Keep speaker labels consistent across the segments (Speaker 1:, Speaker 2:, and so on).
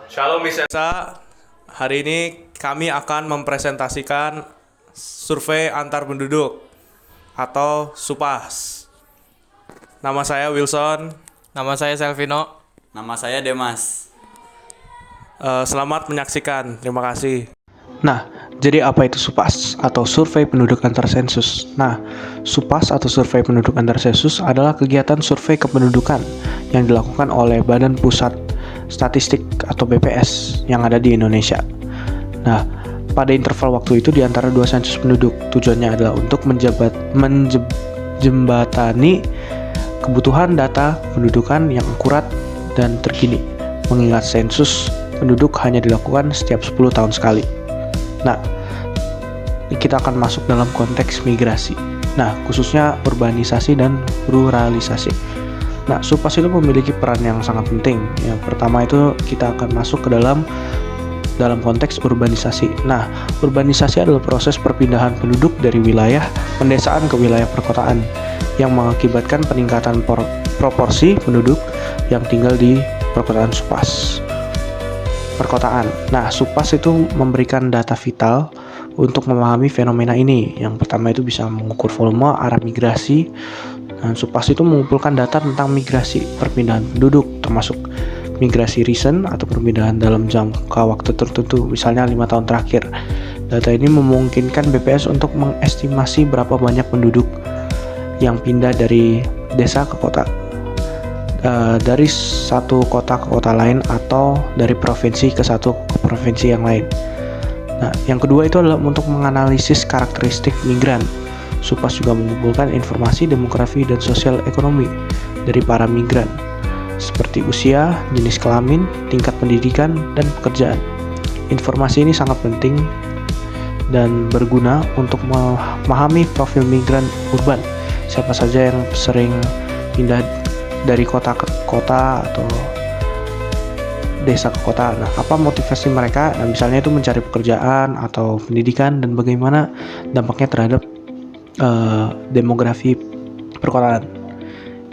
Speaker 1: Shalom Misesa. Hari ini kami akan mempresentasikan survei antar penduduk atau SUPAS. Nama saya Wilson.
Speaker 2: Nama saya Selvino.
Speaker 3: Nama saya Demas.
Speaker 1: Selamat menyaksikan. Terima kasih.
Speaker 4: Nah, jadi apa itu SUPAS atau Survei Penduduk Antar Sensus? Nah, SUPAS atau Survei Penduduk Antar Sensus adalah kegiatan survei kependudukan yang dilakukan oleh Badan Pusat Statistik atau BPS yang ada di Indonesia. Nah, pada interval waktu itu di antara dua sensus penduduk, tujuannya adalah untuk menjembatani kebutuhan data pendudukan yang akurat dan terkini, mengingat sensus penduduk hanya dilakukan setiap 10 tahun sekali. Nah, kita akan masuk dalam konteks migrasi. Nah, khususnya urbanisasi dan ruralisasi. Nah, SUPAS itu memiliki peran yang sangat penting. Yang pertama itu kita akan masuk ke dalam konteks urbanisasi. Nah, urbanisasi adalah proses perpindahan penduduk dari wilayah pedesaan ke wilayah perkotaan yang mengakibatkan peningkatan proporsi penduduk yang tinggal di perkotaan perkotaan. Nah, SUPAS itu memberikan data vital untuk memahami fenomena ini. Yang pertama itu bisa mengukur volume arah migrasi. Dan SUPAS itu mengumpulkan data tentang migrasi perpindahan penduduk, termasuk migrasi recent atau perpindahan dalam jangka waktu tertentu, misalnya 5 tahun terakhir. Data ini memungkinkan BPS untuk mengestimasi berapa banyak penduduk yang pindah dari desa ke kota, dari satu kota ke kota lain atau dari provinsi ke satu provinsi yang lain. Nah, yang kedua itu adalah untuk menganalisis karakteristik migran. SUPAS juga mengumpulkan informasi demografi dan sosial ekonomi dari para migran, seperti usia, jenis kelamin, tingkat pendidikan, dan pekerjaan. Informasi ini sangat penting dan berguna untuk memahami profil migran urban. Siapa saja yang sering pindah dari kota ke kota atau desa ke kota. Nah, apa motivasi mereka? Nah, misalnya itu mencari pekerjaan atau pendidikan, dan bagaimana dampaknya terhadap demografi perkotaan.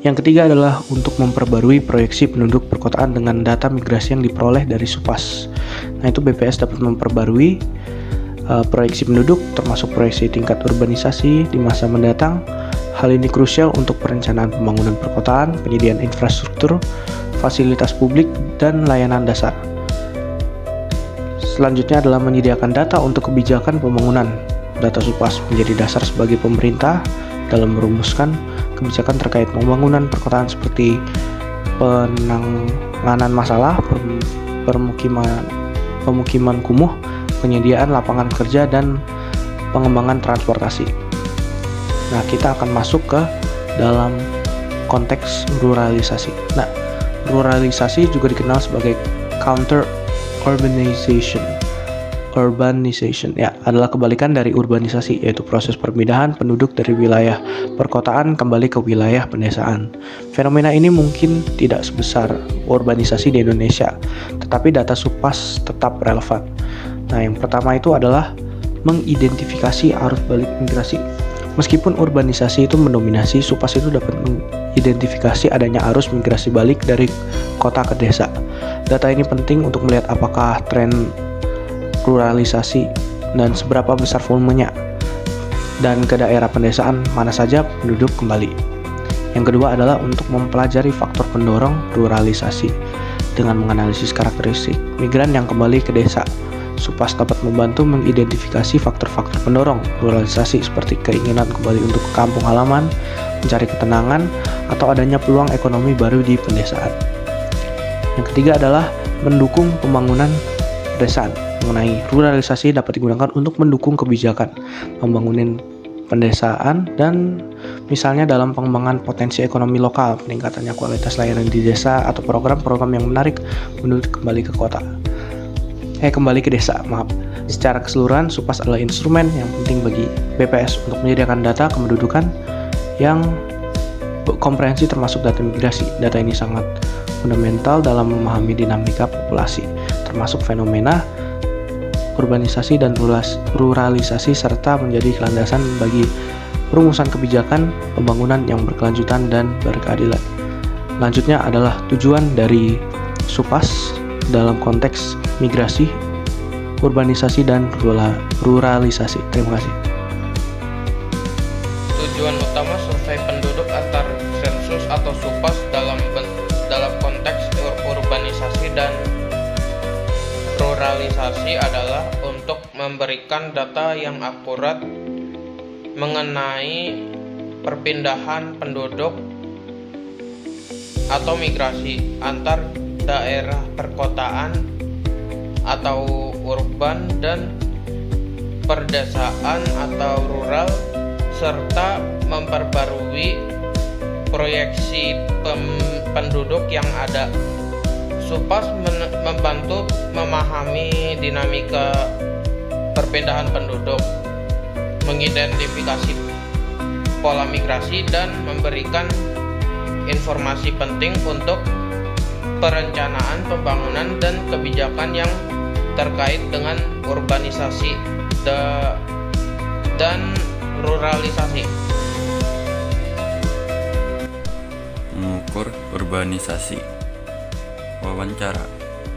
Speaker 4: Yang ketiga adalah untuk memperbarui proyeksi penduduk perkotaan dengan data migrasi yang diperoleh dari SUPAS. Nah, itu BPS dapat memperbarui proyeksi penduduk, termasuk proyeksi tingkat urbanisasi di masa mendatang. Hal ini krusial untuk perencanaan pembangunan perkotaan, penyediaan infrastruktur, fasilitas publik, dan layanan dasar. Selanjutnya adalah menyediakan data untuk kebijakan pembangunan. Data SUPAS menjadi dasar sebagai pemerintah dalam merumuskan kebijakan terkait pembangunan perkotaan seperti penanganan masalah, pemukiman kumuh, penyediaan lapangan kerja, dan pengembangan transportasi. Nah, kita akan masuk ke dalam konteks ruralisasi. Nah, ruralisasi juga dikenal sebagai counter urbanization ya, adalah kebalikan dari urbanisasi, yaitu proses perpindahan penduduk dari wilayah perkotaan kembali ke wilayah pedesaan. Fenomena ini mungkin tidak sebesar urbanisasi di Indonesia, tetapi data SUPAS tetap relevan. Nah, yang pertama itu adalah mengidentifikasi arus balik migrasi. Meskipun urbanisasi itu mendominasi, SUPAS itu dapat mengidentifikasi adanya arus migrasi balik dari kota ke desa. Data ini penting untuk melihat apakah tren ruralisasi dan seberapa besar volumenya, dan ke daerah pedesaan mana saja penduduk kembali. Yang kedua adalah untuk mempelajari faktor pendorong ruralisasi dengan menganalisis karakteristik migran yang kembali ke desa. SUPAS dapat membantu mengidentifikasi faktor-faktor pendorong ruralisasi seperti keinginan kembali untuk ke kampung halaman, mencari ketenangan, atau adanya peluang ekonomi baru di pedesaan. Yang ketiga adalah mendukung pembangunan pedesaan. Mengenai ruralisasi dapat digunakan untuk mendukung kebijakan pembangunan pedesaan dan misalnya dalam pengembangan potensi ekonomi lokal, peningkatannya kualitas layanan di desa, atau program-program yang menarik penduduk kembali ke desa. Secara keseluruhan, SUPAS adalah instrumen yang penting bagi BPS untuk menyediakan data kependudukan yang komprehensif termasuk data migrasi. Data ini sangat fundamental dalam memahami dinamika populasi, termasuk fenomena urbanisasi dan ruralisasi, serta menjadi landasan bagi perumusan kebijakan pembangunan yang berkelanjutan dan berkeadilan. Selanjutnya adalah tujuan dari SUPAS dalam konteks migrasi, urbanisasi, dan ruralisasi. Terima kasih.
Speaker 2: Tujuan utama survei penduduk antar sensus atau SUPAS dalam konteks urbanisasi dan ruralisasi adalah untuk memberikan data yang akurat mengenai perpindahan penduduk atau migrasi antar daerah perkotaan atau urban dan perdesaan atau rural, serta memperbarui proyeksi penduduk yang ada. SUPAS membantu memahami dinamika perpindahan penduduk, mengidentifikasi pola migrasi, dan memberikan informasi penting untuk perencanaan pembangunan dan kebijakan yang terkait dengan urbanisasi dan ruralisasi.
Speaker 3: Mengukur urbanisasi. Wawancara.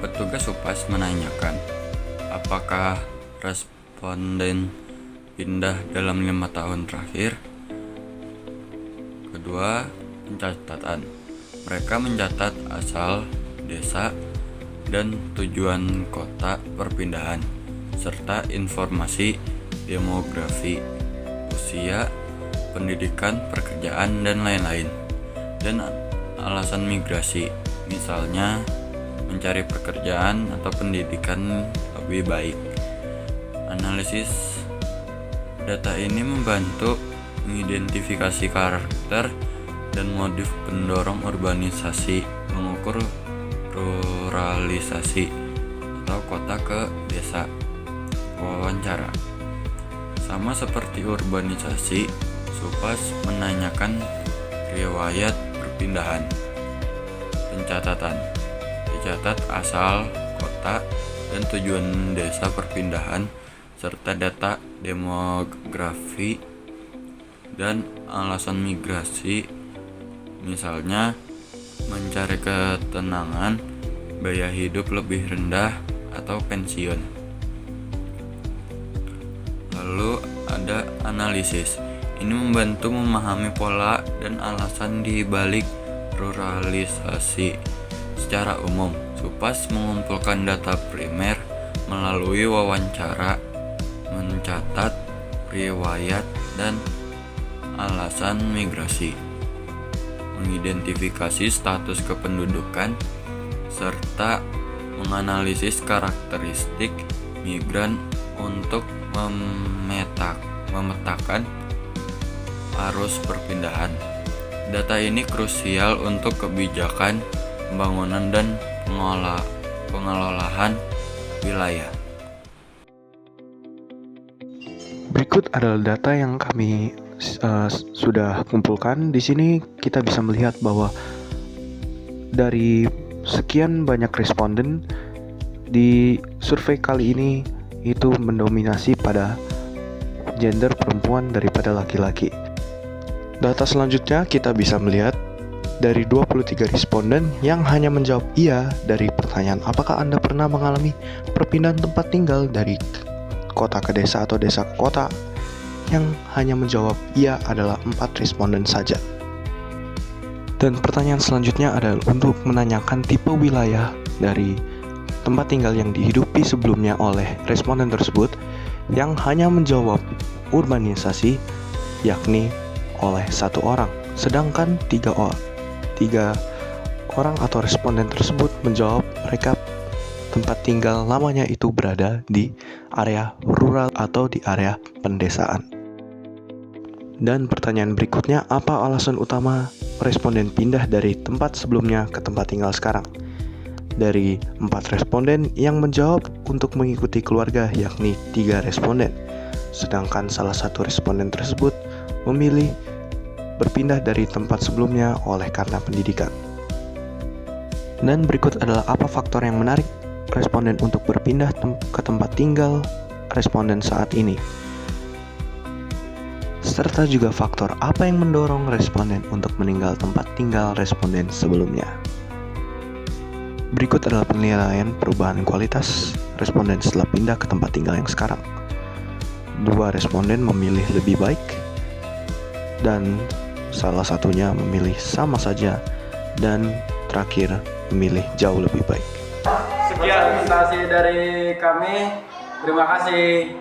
Speaker 3: Petugas SUPAS menanyakan, apakah responden pindah dalam 5 tahun terakhir? Kedua, pencatatan. Mereka mencatat asal, desa, dan tujuan kota perpindahan, serta informasi demografi, usia, pendidikan, pekerjaan, dan lain-lain. Dan alasan migrasi, misalnya mencari pekerjaan atau pendidikan lebih baik. Analisis data ini membantu mengidentifikasi karakter dan motif pendorong urbanisasi, mengukur ruralisasi atau kota ke desa. Wawancara. Sama seperti urbanisasi, SUPAS menanyakan riwayat perpindahan. Pencatatan. Dicatat asal, kota, dan tujuan desa perpindahan, serta data demografi dan alasan migrasi, misalnya mencari ketenangan, biaya hidup lebih rendah, atau pensiun. Lalu ada analisis. Ini membantu memahami pola dan alasan di balik ruralisasi. Secara umum, SUPAS mengumpulkan data primer melalui wawancara, mencatat riwayat dan alasan migrasi, mengidentifikasi status kependudukan, serta menganalisis karakteristik migran untuk memetakan arus perpindahan. Data ini krusial untuk kebijakan pembangunan dan pengelolaan wilayah.
Speaker 4: Berikut adalah data yang kami sudah kumpulkan. Di sini kita bisa melihat bahwa dari sekian banyak responden di survei kali ini itu mendominasi pada gender perempuan daripada laki-laki. Data selanjutnya kita bisa melihat dari 23 responden yang hanya menjawab iya dari pertanyaan apakah Anda pernah mengalami perpindahan tempat tinggal dari kota ke desa atau desa ke kota, yang hanya menjawab iya adalah 4 responden saja. Dan pertanyaan selanjutnya adalah untuk menanyakan tipe wilayah dari tempat tinggal yang dihidupi sebelumnya oleh responden tersebut, yang hanya menjawab urbanisasi yakni oleh 1 orang, sedangkan 3 orang atau responden tersebut menjawab mereka tempat tinggal lamanya itu berada di area rural atau di area pedesaan. Dan pertanyaan berikutnya, apa alasan utama responden pindah dari tempat sebelumnya ke tempat tinggal sekarang? Dari 4 responden yang menjawab untuk mengikuti keluarga yakni 3 responden, sedangkan salah satu responden tersebut memilih berpindah dari tempat sebelumnya oleh karena pendidikan. Dan berikut adalah apa faktor yang menarik responden untuk berpindah ke tempat tinggal responden saat ini, serta juga faktor apa yang mendorong responden untuk meninggal tempat tinggal responden sebelumnya. Berikut adalah penilaian perubahan kualitas responden setelah pindah ke tempat tinggal yang sekarang. 2 responden memilih lebih baik, dan salah satunya memilih sama saja, dan terakhir memilih jauh lebih baik.
Speaker 5: Sekian presentasi dari kami. Terima kasih.